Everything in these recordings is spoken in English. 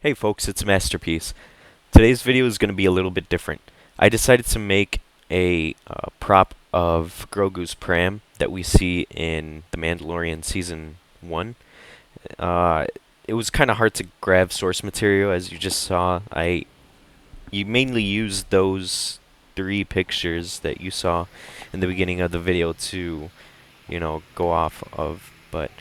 Hey folks, it's Masterpiece. Today's video is going to be a little bit different. I decided to make a prop of Grogu's Pram that we see in The Mandalorian Season 1. Uh, it was kind of hard to grab source material, as you just saw. You mainly used those three pictures that you saw in the beginning of the video to, go off of, but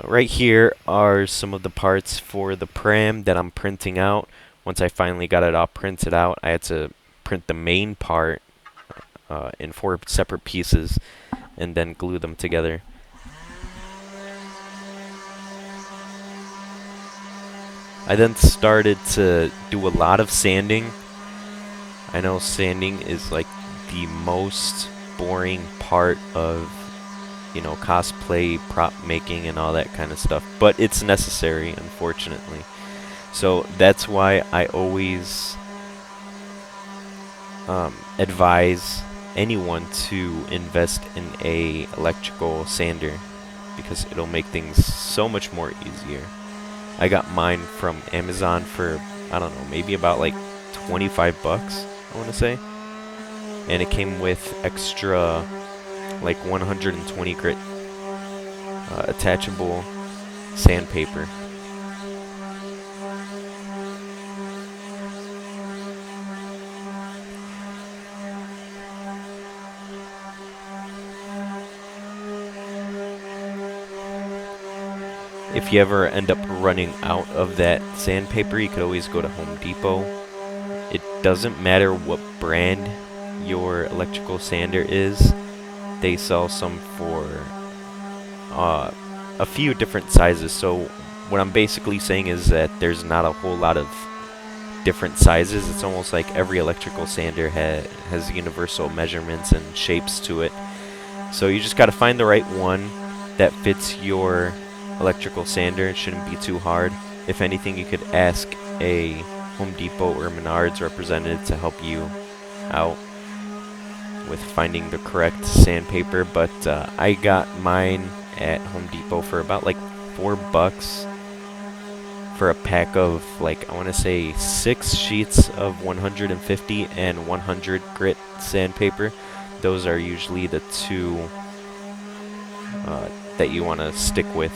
right here are some of the parts for the pram that I'm printing out. Once I finally got it all printed out, I had to print the main part in 4 separate pieces and then glue them together. I then started to do a lot of sanding. I know sanding is like the most boring part of cosplay, prop making, and all that kind of stuff. But it's necessary, unfortunately. So that's why I always advise anyone to invest in a electrical sander because it'll make things so much more easier. I got mine from Amazon for, I don't know, maybe about like 25 bucks, I want to say. And it came with extra like 120 grit attachable sandpaper. If you ever end up running out of that sandpaper, you could always go to Home Depot. It doesn't matter what brand your electrical sander is. They sell some for a few different sizes. So what I'm basically saying is that there's not a whole lot of different sizes. It's almost like every electrical sander has universal measurements and shapes to it. So you just got to find the right one that fits your electrical sander. It shouldn't be too hard. If anything, you could ask a Home Depot or Menards representative to help you out with finding the correct sandpaper. But I got mine at Home Depot for about like $4 for a pack of, like, I want to say 6 sheets of 150 and 100 grit sandpaper. Those are usually the two that you want to stick with.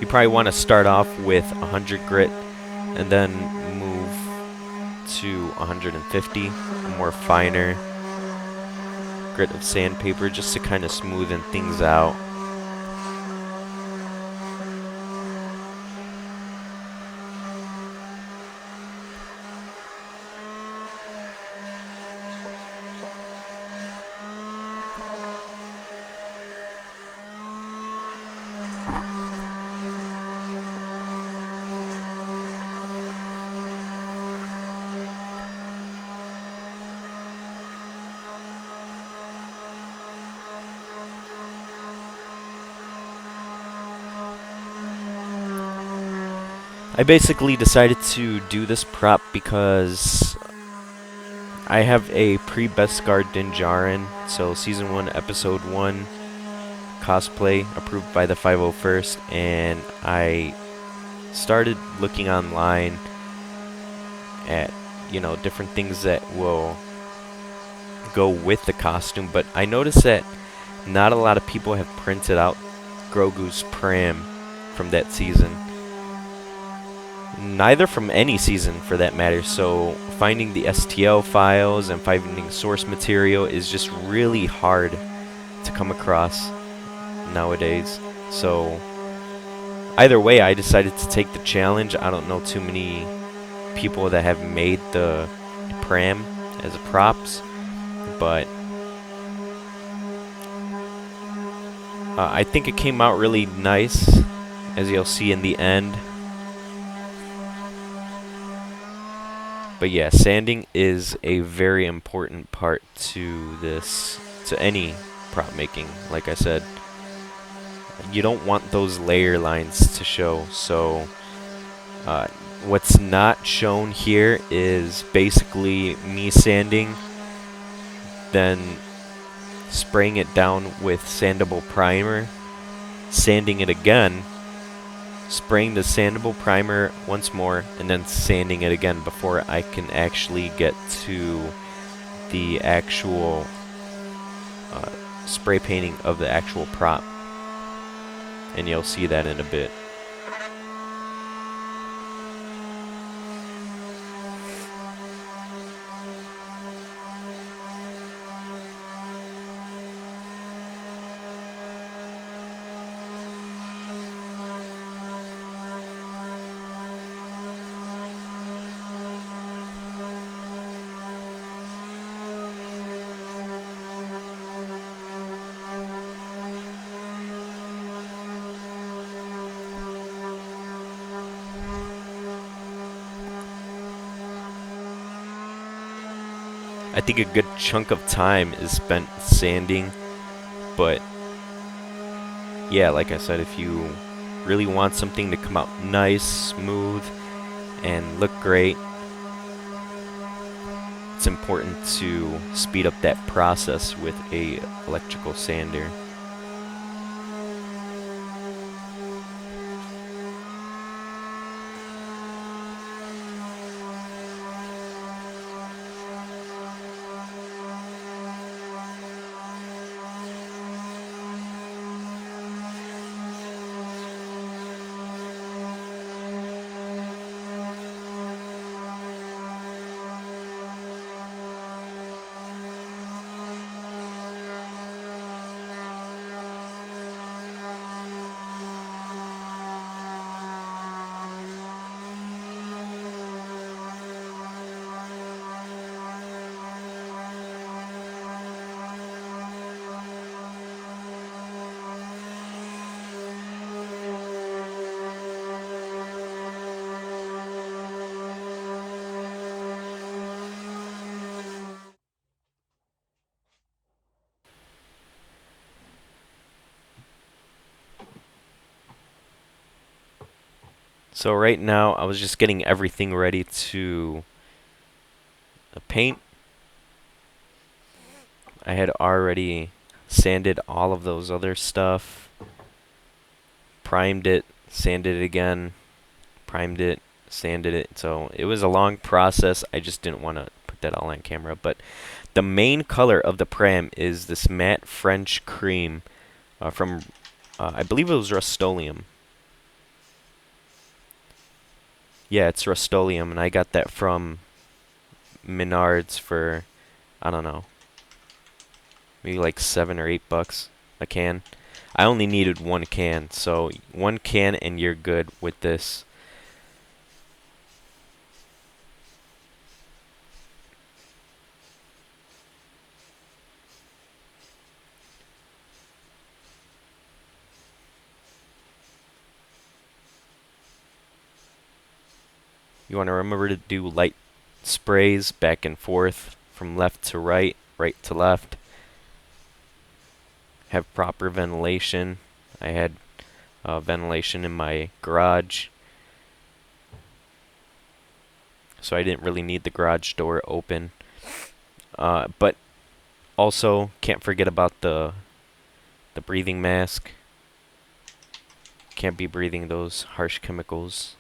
You probably want to start off with 100 grit and then move to 150, a more finer grit of sandpaper, just to kind of smoothen things out. I basically decided to do this prop because I have a pre-Beskar Din Djarin, so Season 1, Episode 1 cosplay approved by the 501st, and I started looking online at, different things that will go with the costume, but I noticed that not a lot of people have printed out Grogu's Pram from that season. Neither from any season, for that matter. So finding the STL files and finding source material is just really hard to come across nowadays. So either way, I decided to take the challenge. I don't know too many people that have made the pram as props, but I think it came out really nice, as you'll see in the end. But yeah, sanding is a very important part to any prop making. Like I said, you don't want those layer lines to show. So what's not shown here is basically me sanding, then spraying it down with sandable primer, sanding it again, spraying the sandable primer once more, and then sanding it again before I can actually get to the actual spray painting of the actual prop. And you'll see that in a bit. I think a good chunk of time is spent sanding, but yeah, like I said, if you really want something to come out nice, smooth, and look great, it's important to speed up that process with a electrical sander. So right now, I was just getting everything ready to paint. I had already sanded all of those other stuff, primed it, sanded it again, primed it, sanded it. So it was a long process. I just didn't want to put that all on camera. But the main color of the Pram is this matte French cream from, I believe it was Rust-Oleum. Yeah, it's Rust-Oleum, and I got that from Menards for, I don't know, maybe like $7 or $8 a can. I only needed one can, so one can and you're good with this. You want to remember to do light sprays back and forth from left to right, right to left. Have proper ventilation. I had ventilation in my garage, so I didn't really need the garage door open. But also, can't forget about the breathing mask. Can't be breathing those harsh chemicals.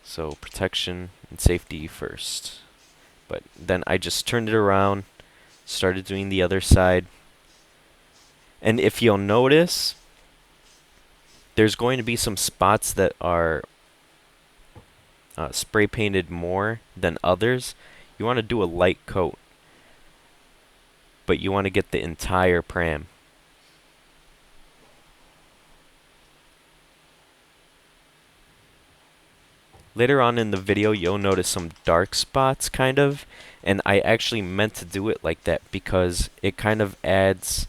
So protection and safety first. But then I just turned it around, started doing the other side. And if you'll notice, there's going to be some spots that are spray painted more than others. You want to do a light coat, but you want to get the entire Pram. Later on in the video, you'll notice some dark spots, kind of, and I actually meant to do it like that because it kind of adds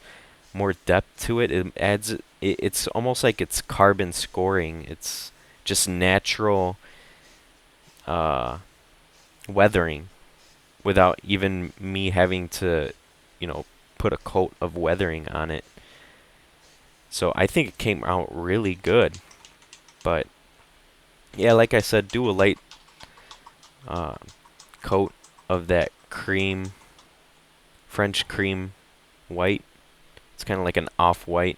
more depth to it. It adds, it's almost like it's carbon scoring. It's just natural weathering without even me having to, put a coat of weathering on it. So I think it came out really good, but yeah, like I said, do a light coat of that cream, French cream white. It's kind of like an off-white.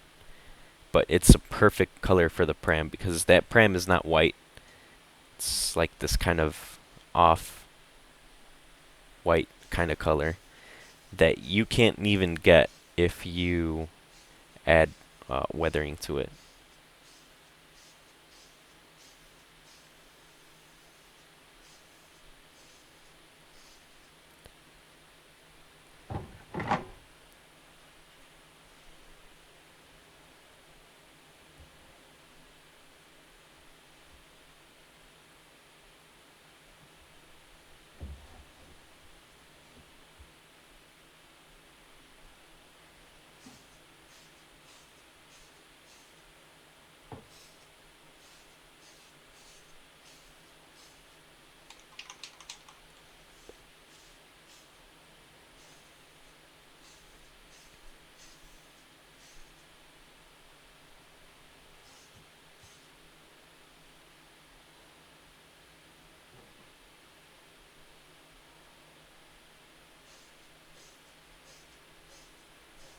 but it's a perfect color for the Pram because that Pram is not white. It's like this kind of off white kind of color that you can't even get if you add weathering to it.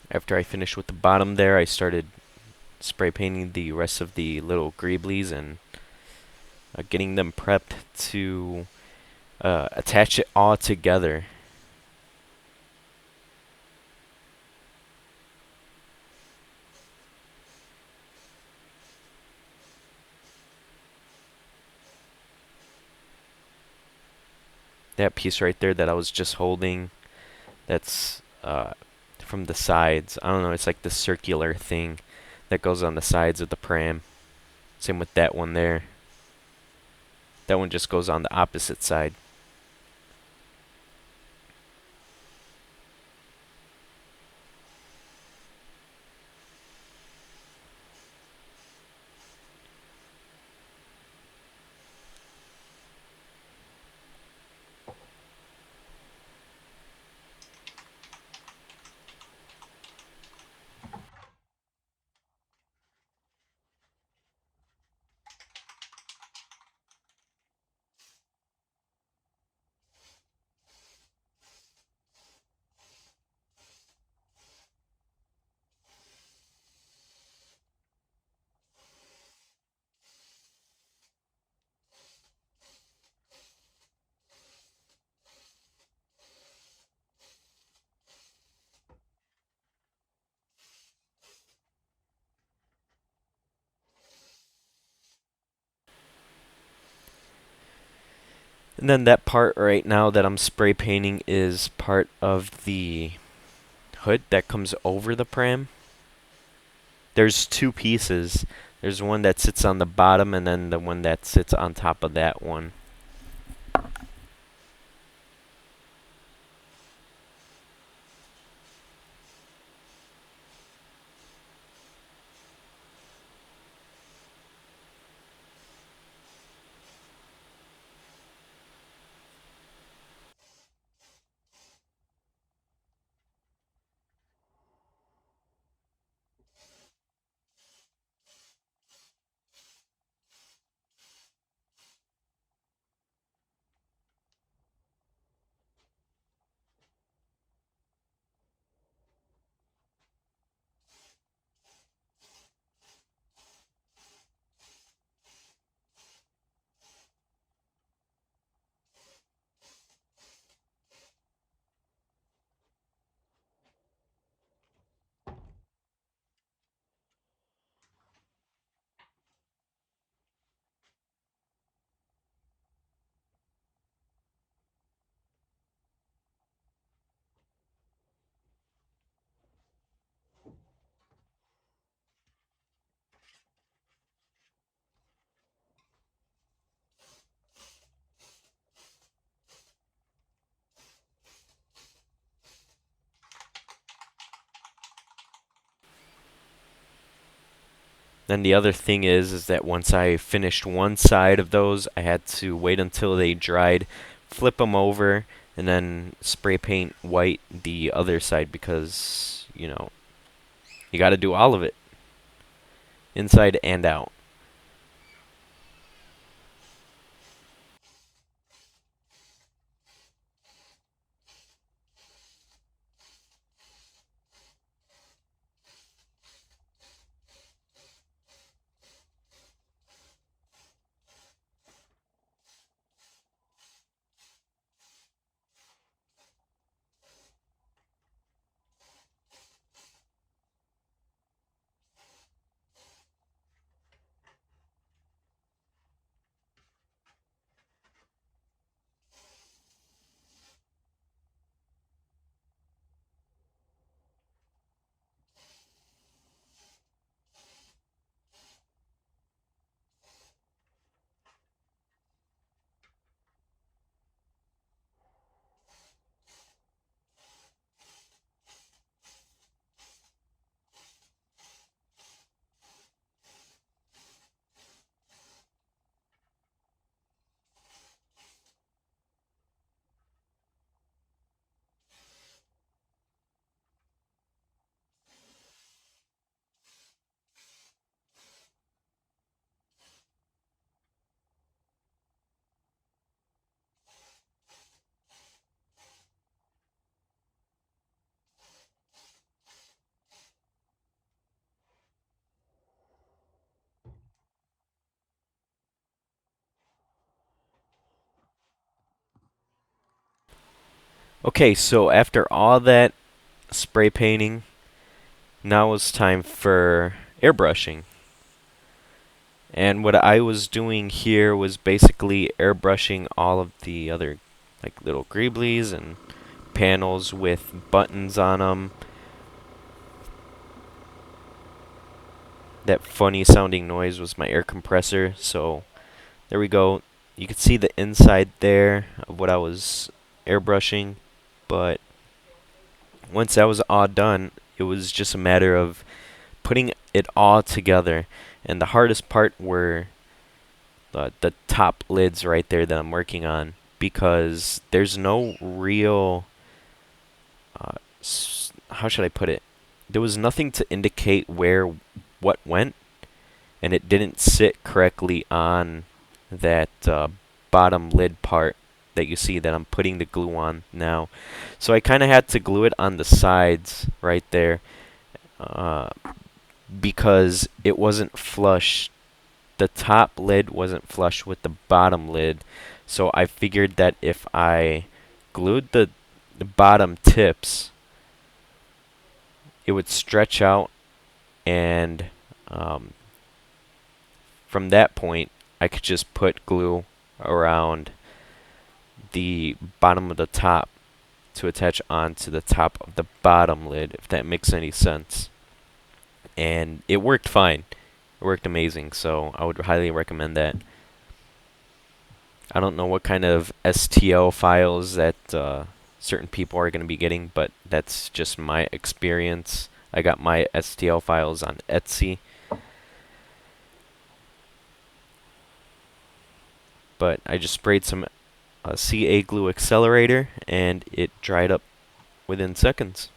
After I finished with the bottom there, I started spray painting the rest of the little greeblies and getting them prepped to attach it all together. That piece right there that I was just holding, that's from the sides. I don't know, it's like the circular thing that goes on the sides of the Pram. Same with that one there. That one just goes on the opposite side. And then that part right now that I'm spray painting is part of the hood that comes over the Pram. There's two pieces. There's one that sits on the bottom and then the one that sits on top of that one. Then the other thing is that once I finished one side of those, I had to wait until they dried, flip them over, and then spray paint white the other side because, you know, you got to do all of it, inside and out. Okay, so after all that spray painting, now it's time for airbrushing. And what I was doing here was basically airbrushing all of the other like little greeblies and panels with buttons on them. That funny sounding noise was my air compressor. So there we go. You can see the inside there of what I was airbrushing. But once that was all done, it was just a matter of putting it all together. And the hardest part were the top lids right there that I'm working on, because there's no real how should I put it? There was nothing to indicate where what went, and it didn't sit correctly on that bottom lid part that you see that I'm putting the glue on now. So I kind of had to glue it on the sides right there, uh, because it wasn't flush. The top lid wasn't flush with the bottom lid. So I figured that if I glued the bottom tips, it would stretch out, and um, from that point, I could just put glue around the bottom of the top to attach onto the top of the bottom lid, if that makes any sense. And it worked fine. It worked amazing, so I would highly recommend that. I don't know what kind of STL files that certain people are going to be getting, but that's just my experience. I got my STL files on Etsy. But I just sprayed some CA glue accelerator, and it dried up within seconds.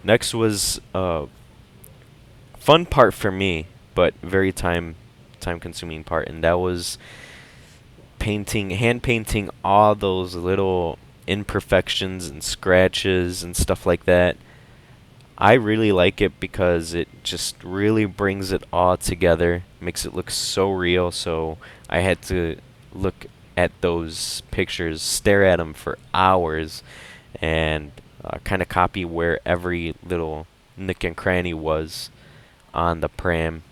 Next was fun part for me, but very time consuming part, and that was hand painting all those little imperfections and scratches and stuff like that. I really like it because it just really brings it all together, makes it look so real. So I had to look at those pictures, stare at them for hours, and kind of copy where every little nook and cranny was on the pram.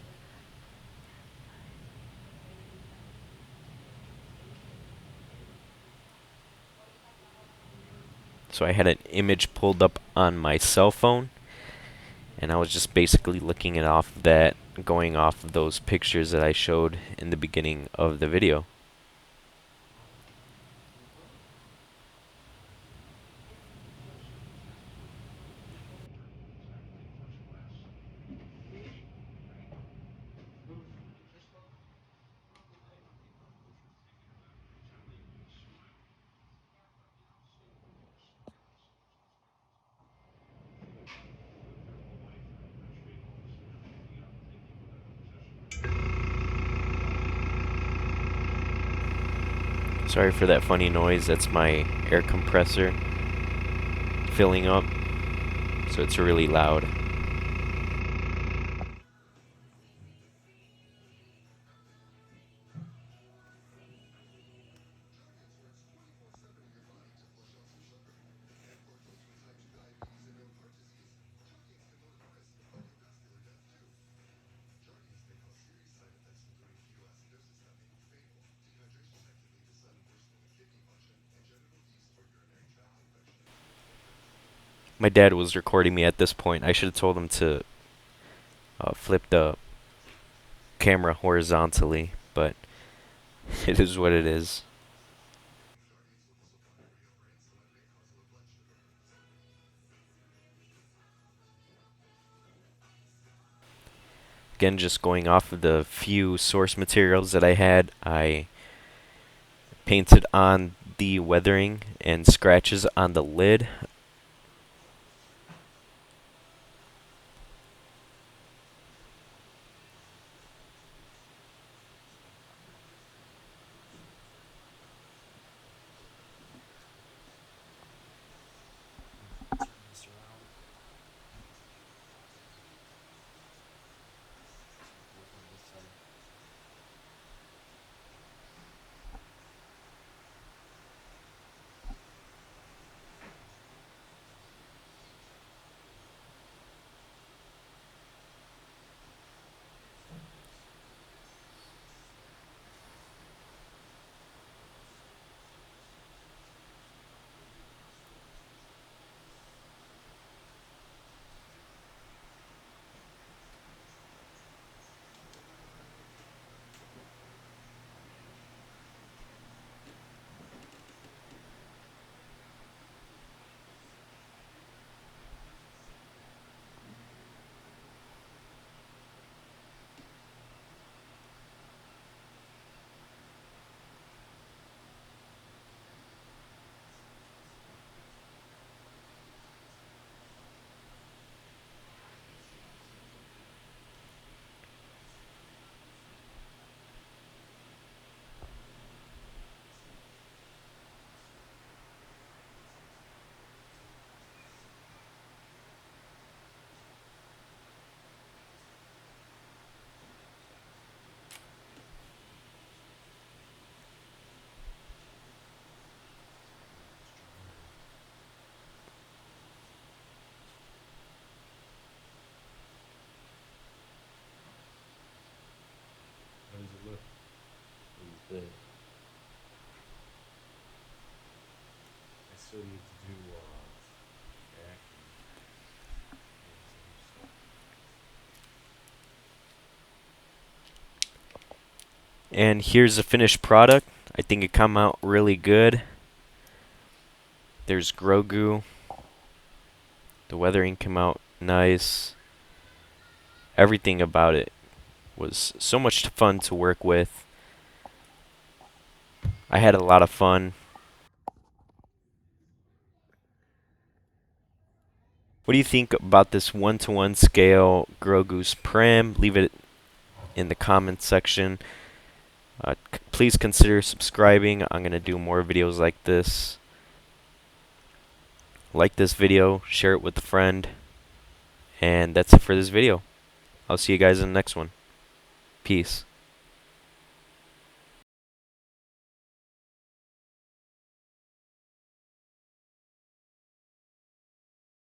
So I had an image pulled up on my cell phone, and I was just basically looking it off that, going off of those pictures that I showed in the beginning of the video. Sorry for that funny noise, that's my air compressor filling up, so it's really loud. My dad was recording me at this point. I should have told him to flip the camera horizontally, but it is what it is. Again, just going off of the few source materials that I had, I painted on the weathering and scratches on the lid. And here's the finished product. I think it come out really good. There's Grogu. The weathering came out nice. Everything about it was so much fun to work with. I had a lot of fun. What do you think about this 1-to-1 scale Grogu's Pram? Leave it in the comments section. Please consider subscribing. I'm going to do more videos like this. Like this video, share it with a friend. And that's it for this video. I'll see you guys in the next one. Peace.